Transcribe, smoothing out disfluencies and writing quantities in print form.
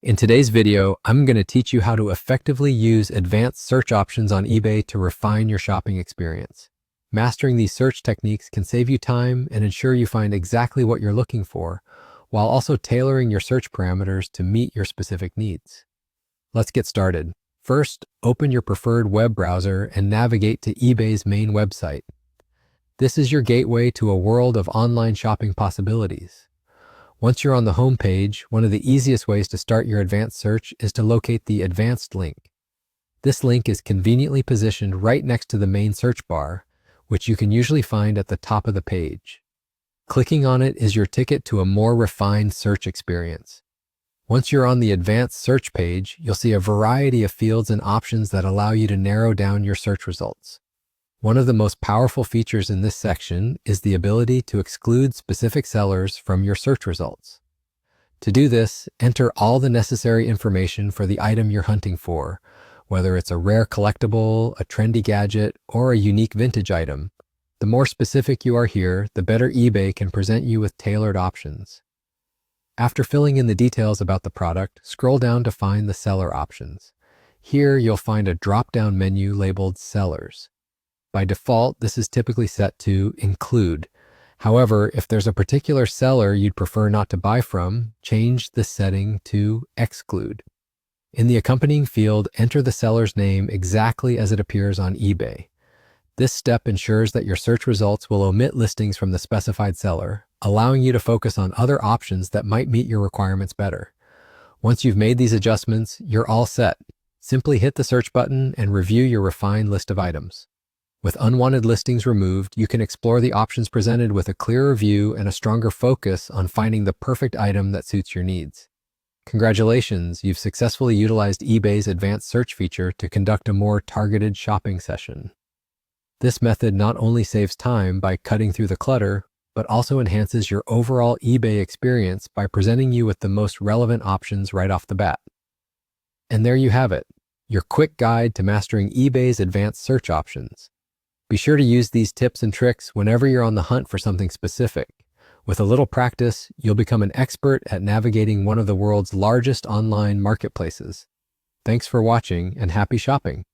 In today's video, I'm going to teach you how to effectively use advanced search options on eBay to refine your shopping experience. Mastering these search techniques can save you time and ensure you find exactly what you're looking for, while also tailoring your search parameters to meet your specific needs. Let's get started. First, open your preferred web browser and navigate to eBay's main website. This is your gateway to a world of online shopping possibilities. Once you're on the home page, one of the easiest ways to start your advanced search is to locate the Advanced link. This link is conveniently positioned right next to the main search bar, which you can usually find at the top of the page. Clicking on it is your ticket to a more refined search experience. Once you're on the Advanced search page, you'll see a variety of fields and options that allow you to narrow down your search results. One of the most powerful features in this section is the ability to exclude specific sellers from your search results. To do this, enter all the necessary information for the item you're hunting for, whether it's a rare collectible, a trendy gadget, or a unique vintage item. The more specific you are here, the better eBay can present you with tailored options. After filling in the details about the product, scroll down to find the seller options. Here, you'll find a drop-down menu labeled Sellers. By default, this is typically set to Include. However, if there's a particular seller you'd prefer not to buy from, change the setting to Exclude. In the accompanying field, enter the seller's name exactly as it appears on eBay. This step ensures that your search results will omit listings from the specified seller, allowing you to focus on other options that might meet your requirements better. Once you've made these adjustments, you're all set. Simply hit the search button and review your refined list of items. With unwanted listings removed, you can explore the options presented with a clearer view and a stronger focus on finding the perfect item that suits your needs. Congratulations, you've successfully utilized eBay's advanced search feature to conduct a more targeted shopping session. This method not only saves time by cutting through the clutter, but also enhances your overall eBay experience by presenting you with the most relevant options right off the bat. And there you have it, your quick guide to mastering eBay's advanced search options. Be sure to use these tips and tricks whenever you're on the hunt for something specific. With a little practice, you'll become an expert at navigating one of the world's largest online marketplaces. Thanks for watching and happy shopping.